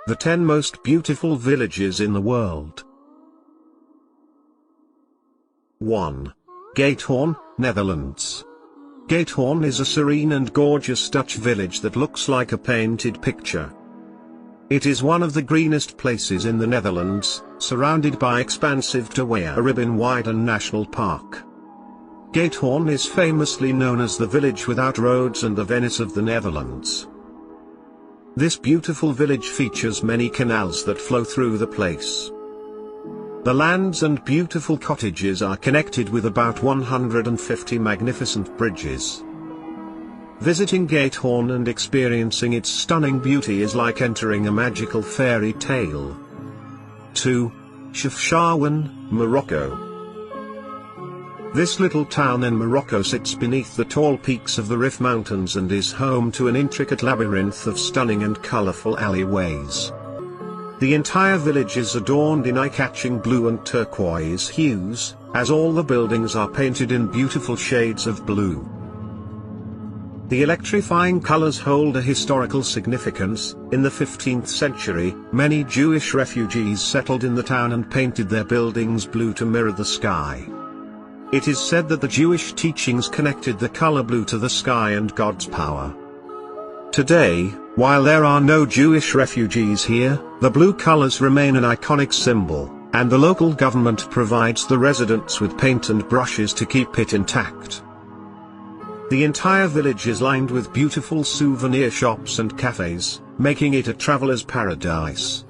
The 10 most beautiful villages in the world. 1. Gatehoorn, Netherlands. Gatehoorn is a serene and gorgeous Dutch village that looks like a painted picture. It is one of the greenest places in the Netherlands, surrounded by expansive Terweyja Ribbon-Weiden National Park. Gatehoorn is famously known as the village without roads and the Venice of the Netherlands. This beautiful village features many canals that flow through the place. The lands and beautiful cottages are connected with about 150 magnificent bridges. Visiting Gatehoorn and experiencing its stunning beauty is like entering a magical fairy tale. 2. Chefchaouen, Morocco. This little town in Morocco sits beneath the tall peaks of the Rif Mountains and is home to an intricate labyrinth of stunning and colorful alleyways. The entire village is adorned in eye-catching blue and turquoise hues, as all the buildings are painted in beautiful shades of blue. The electrifying colors hold a historical significance. In the 15th century, many Jewish refugees settled in the town and painted their buildings blue to mirror the sky. It is said that the Jewish teachings connected the color blue to the sky and God's power. Today, while there are no Jewish refugees here, the blue colors remain an iconic symbol, and the local government provides the residents with paint and brushes to keep it intact. The entire village is lined with beautiful souvenir shops and cafes, making it a traveler's paradise.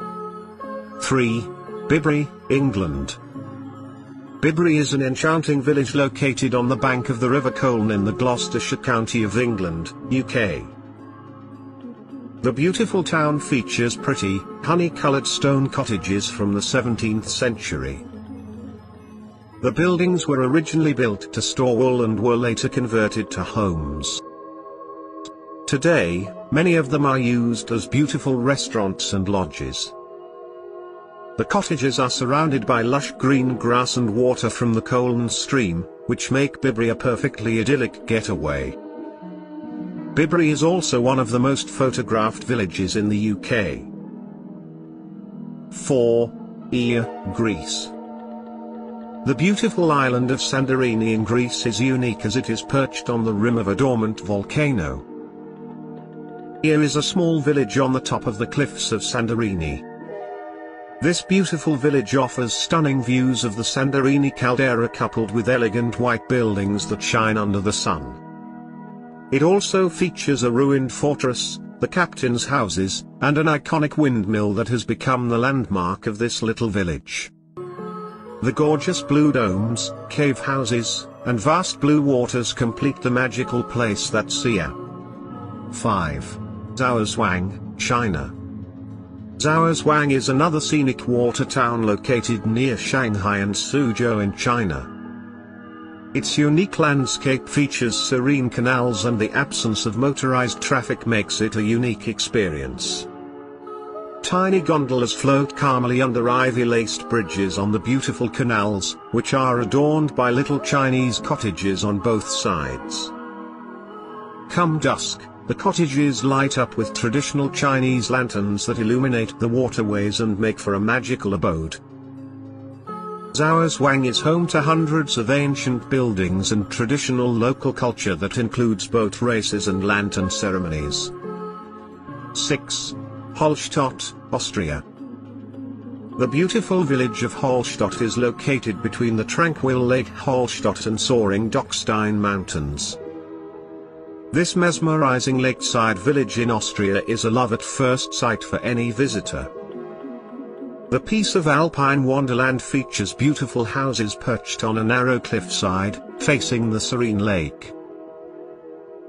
3. Bibre, England. Bibre is an enchanting village located on the bank of the River Colne in the Gloucestershire County of England, UK. The beautiful town features pretty, honey-coloured stone cottages from the 17th century. The buildings were originally built to store wool and were later converted to homes. Today, many of them are used as beautiful restaurants and lodges. The cottages are surrounded by lush green grass and water from the Colne stream, which make Bibre a perfectly idyllic getaway. Bibre is also one of the most photographed villages in the UK. 4. Oea, Greece. The beautiful island of Santorini in Greece is unique as it is perched on the rim of a dormant volcano. Oea is a small village on the top of the cliffs of Santorini. This beautiful village offers stunning views of the Santorini caldera coupled with elegant white buildings that shine under the sun. It also features a ruined fortress, the captain's houses, and an iconic windmill that has become the landmark of this little village. The gorgeous blue domes, cave houses, and vast blue waters complete the magical place that's Oea. 5. Zhaozhuang, China. Zhaozhuang is another scenic water town located near Shanghai and Suzhou in China. Its unique landscape features serene canals and the absence of motorized traffic makes it a unique experience. Tiny gondolas float calmly under ivy-laced bridges on the beautiful canals, which are adorned by little Chinese cottages on both sides. Come dusk, the cottages light up with traditional Chinese lanterns that illuminate the waterways and make for a magical abode. Zhaozhuang is home to hundreds of ancient buildings and traditional local culture that includes boat races and lantern ceremonies. 6. Hallstatt, Austria. The beautiful village of Hallstatt is located between the tranquil Lake Hallstatt and soaring Dachstein Mountains. This mesmerizing lakeside village in Austria is a love at first sight for any visitor. The piece of alpine wonderland features beautiful houses perched on a narrow cliffside, facing the serene lake.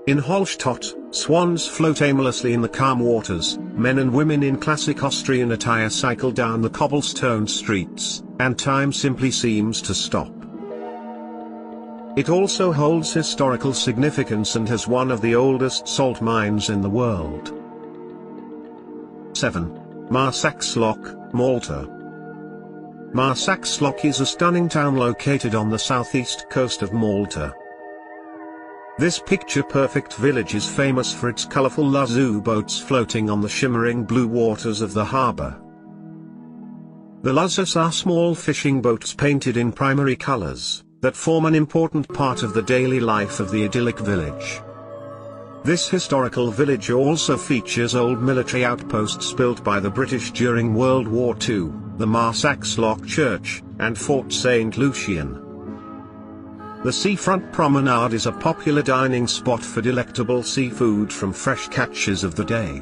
In Hallstatt, swans float aimlessly in the calm waters, men and women in classic Austrian attire cycle down the cobblestone streets, and time simply seems to stop. It also holds historical significance and has one of the oldest salt mines in the world. 7. Maasachsloch, Malta. Maasachsloch is a stunning town located on the southeast coast of Malta. This picture-perfect village is famous for its colorful lazu boats floating on the shimmering blue waters of the harbor. The lazas are small fishing boats painted in primary colors, that form an important part of the daily life of the idyllic village. This historical village also features old military outposts built by the British during World War II, the Marsaxlokk Lock Church, and Fort St. Lucian. The seafront promenade is a popular dining spot for delectable seafood from fresh catches of the day.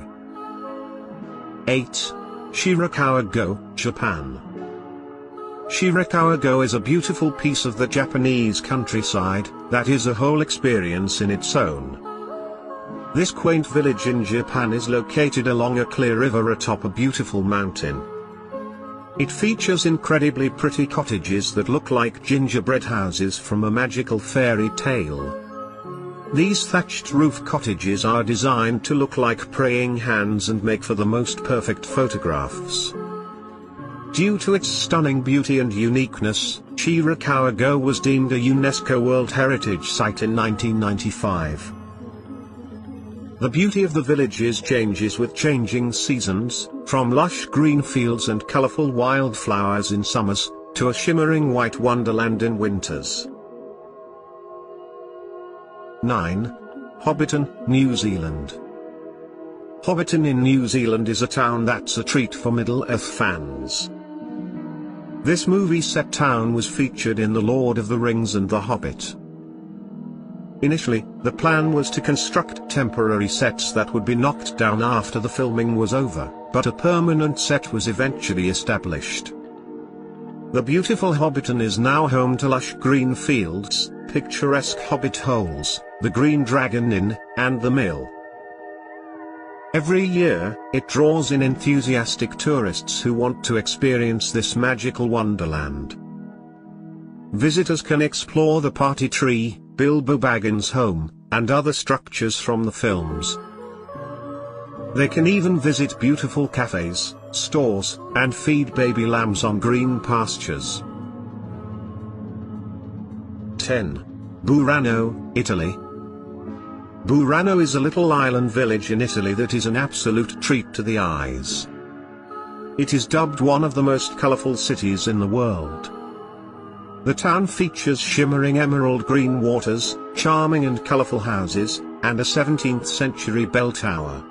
8. Shirakawa-go, Japan. Shirakawa-go is a beautiful piece of the Japanese countryside, that is a whole experience in its own. This quaint village in Japan is located along a clear river atop a beautiful mountain. It features incredibly pretty cottages that look like gingerbread houses from a magical fairy tale. These thatched roof cottages are designed to look like praying hands and make for the most perfect photographs. Due to its stunning beauty and uniqueness, Shirakawa-go was deemed a UNESCO World Heritage Site in 1995. The beauty of the villages changes with changing seasons, from lush green fields and colorful wildflowers in summers, to a shimmering white wonderland in winters. 9. Hobbiton, New Zealand. Hobbiton in New Zealand is a town that's a treat for Middle-earth fans. This movie-set town was featured in The Lord of the Rings and The Hobbit. Initially, the plan was to construct temporary sets that would be knocked down after the filming was over, but a permanent set was eventually established. The beautiful Hobbiton is now home to lush green fields, picturesque Hobbit holes, the Green Dragon Inn, and the mill. Every year, it draws in enthusiastic tourists who want to experience this magical wonderland. Visitors can explore the party tree, Bilbo Baggins' home, and other structures from the films. They can even visit beautiful cafes, stores, and feed baby lambs on green pastures. 10. Burano, Italy. Burano is a little island village in Italy that is an absolute treat to the eyes. It is dubbed one of the most colorful cities in the world. The town features shimmering emerald green waters, charming and colorful houses, and a 17th century bell tower.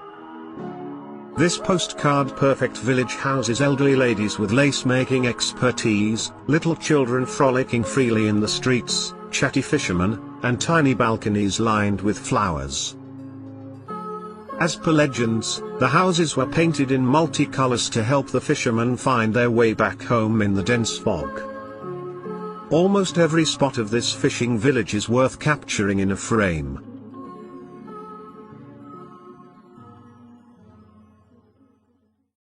This postcard-perfect village houses elderly ladies with lace-making expertise, little children frolicking freely in the streets, chatty fishermen, and tiny balconies lined with flowers. As per legends, the houses were painted in multicolors to help the fishermen find their way back home in the dense fog. Almost every spot of this fishing village is worth capturing in a frame.